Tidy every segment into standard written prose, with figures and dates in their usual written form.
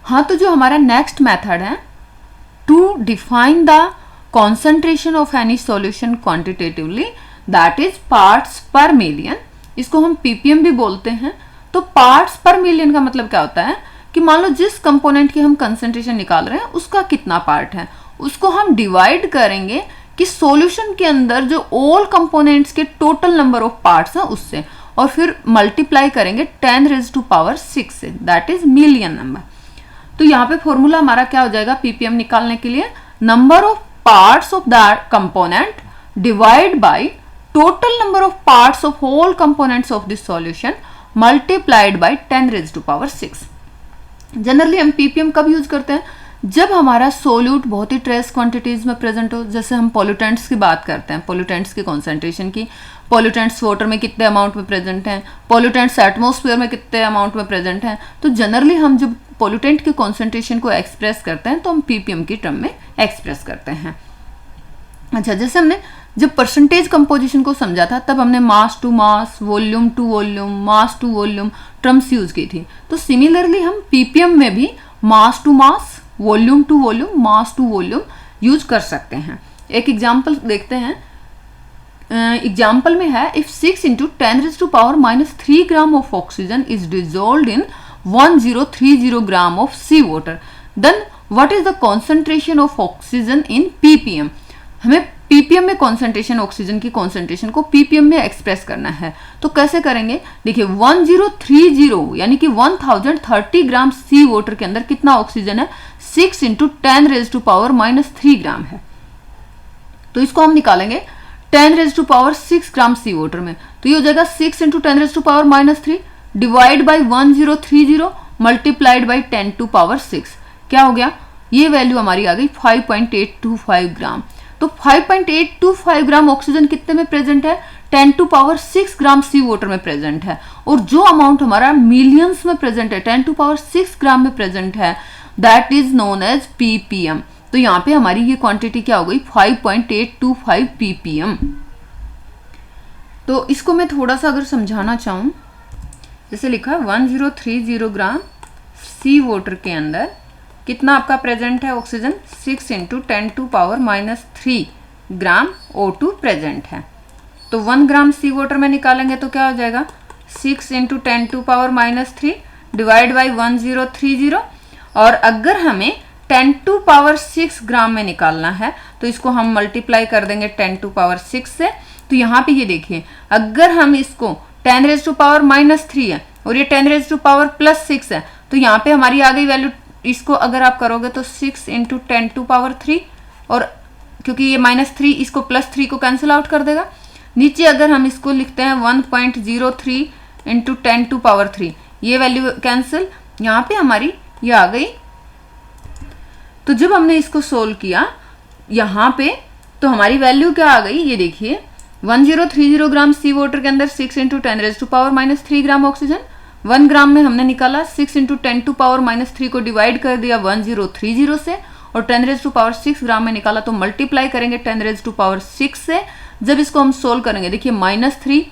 हाँ, तो जो हमारा नेक्स्ट मेथड है to define the concentration of any solution quantitatively, that is parts per million. इसको हम पीपीएम भी बोलते हैं। तो पार्ट्स पर मिलियन का मतलब क्या होता है कि मान लो जिस कंपोनेंट की हम कंसेंट्रेशन निकाल रहे हैं उसका कितना पार्ट है, उसको हम डिवाइड करेंगे कि सॉल्यूशन के अंदर जो ऑल कंपोनेंट्स के टोटल नंबर ऑफ पार्ट्स हैं उससे, और फिर मल्टीप्लाई करेंगे 10⁻⁶ से, दैट इज मिलियन नंबर। तो यहाँ पे फॉर्मूला हमारा क्या हो जाएगा पीपीएम निकालने के लिए, number of parts of that component divide by total number of parts of whole components of this solution multiplied by 10⁻⁶। Generally हम पीपीएम कब यूज करते हैं, जब हमारा सोल्यूट बहुत ही ट्रेस क्वांटिटीज में प्रेजेंट हो। जैसे हम पोल्यूटेंट्स की बात करते हैं, पोल्यूटेंट्स की कॉन्सेंट्रेशन की, पोल्यूटेंट्स वाटर में कितने अमाउंट में प्रेजेंट हैं, पोल्यूटेंट्स एटमॉस्फेयर में कितने अमाउंट में प्रेजेंट हैं। तो जनरली हम जब पोल्यूटेंट की कॉन्सेंट्रेशन को एक्सप्रेस करते हैं तो हम पीपीएम की टर्म में एक्सप्रेस करते हैं। अच्छा, जैसे हमने जब परसेंटेज कंपोजिशन को समझा था तब हमने mass to mass, volume to volume, mass to volume terms use की थी। तो सिमिलरली हम पीपीएम में भी mass to mass, volume to volume, mass to volume use कर सकते हैं। एक एग्जांपल देखते हैं। एग्जाम्पल में है, if 6 × 10⁻³ gram of oxygen is dissolved in 1030 gram of sea water, then what is the concentration of oxygen in PPM. हमें PPM में कॉन्सेंट्रेशन, ऑक्सीजन की कॉन्सेंट्रेशन को पीपीएम में एक्सप्रेस करना है। तो कैसे करेंगे, देखिए 1030 यानी कि 1030 ग्राम सी वाटर के अंदर कितना ऑक्सीजन है, 6 × 10⁻³ ग्राम है। तो इसको हम निकालेंगे 10⁻⁶ ग्राम सी वाटर में। तो ये हो जाएगा 6 × 10⁻³ डिवाइड बाई 1030 मल्टीप्लाइड बाई 10⁻⁶। क्या हो गया, ये वैल्यू हमारी आ गई 5.825 ग्राम। तो 5.825 ग्राम ऑक्सीजन कितने में प्रेजेंट है, 10⁻⁶ ग्राम सी वाटर में प्रेजेंट है। और जो अमाउंट हमारा मिलियंस में प्रेजेंट है, 10⁻⁶ ग्राम में प्रेजेंट है, that is known as PPM. तो यहाँ पे हमारी ये क्वांटिटी क्या हो गई, 5.825 पीपीएम। तो इसको मैं थोड़ा सा अगर समझाना चाहूँ, जैसे लिखा है 1030 ग्राम सी वाटर के अंदर कितना आपका प्रेजेंट है ऑक्सीजन, 6 × 10⁻³ ग्राम O2 प्रेजेंट है। तो 1 ग्राम सी वाटर में निकालेंगे तो क्या हो जाएगा, 6 × 10⁻³ डिवाइड बाई 1030। और अगर हमें 10⁻⁶ ग्राम में निकालना है तो इसको हम मल्टीप्लाई कर देंगे 10⁻⁶ से। तो यहाँ पे ये देखिए, अगर हम इसको 10⁻³ है और ये 10⁻+6 है, तो यहाँ पे हमारी आ गई वैल्यू, इसको अगर आप करोगे तो 6 × 10⁻³ और क्योंकि ये -3 इसको +3 को कैंसिल आउट कर देगा। नीचे अगर हम इसको लिखते हैं 1.03 × 10⁻³, ये वैल्यू कैंसिल, यहाँ पे हमारी ये आ गई। तो जब हमने इसको सोल्व किया यहाँ पे, तो हमारी वैल्यू क्या आ गई, ये देखिए 1030 ग्राम सी वाटर के अंदर 6 × 10⁻³ ग्राम ऑक्सीजन, 1 ग्राम में हमने निकाला 6 × 10⁻³ को डिवाइड कर दिया 1030 से, और 10⁻⁶ ग्राम में निकाला तो मल्टीप्लाई करेंगे 10⁻⁶ से। जब इसको हम सोल्व करेंगे, देखिए -3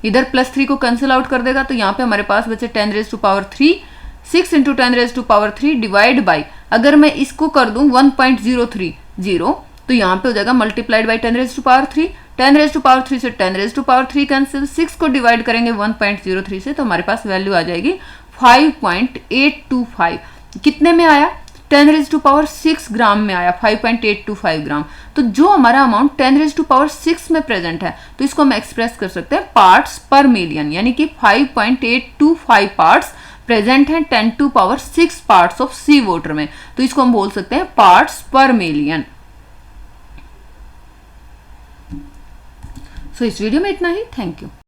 इधर +3 को कैंसिल आउट कर देगा, तो यहाँ पे हमारे पास बचे 10⁻3, 6 × 10⁻³ डिवाइड बाई, अगर मैं इसको कर दूं 1.030 तो यहाँ पे हो जाएगा मल्टीप्लाइड बाई 10⁻3, 10⁻3 से 10⁻3 कैंसिल, 6 को डिवाइड करेंगे 1.03 से, तो हमारे पास वैल्यू आ जाएगी 5.825। कितने में आया, 10⁻⁶ ग्राम में आया, 5.825 ग्राम। तो जो हमारा अमाउंट 10⁻⁶ में प्रेजेंट है, तो इसको हम एक्सप्रेस कर सकते हैं पार्ट्स पर मिलियन, यानी कि 5.825 पार्ट्स प्रेजेंट हैं 10⁻⁶ पार्ट्स ऑफ सी वाटर में। तो इसको हम बोल सकते हैं पार्ट्स पर मिलियन। सो इस वीडियो में इतना ही, थैंक यू।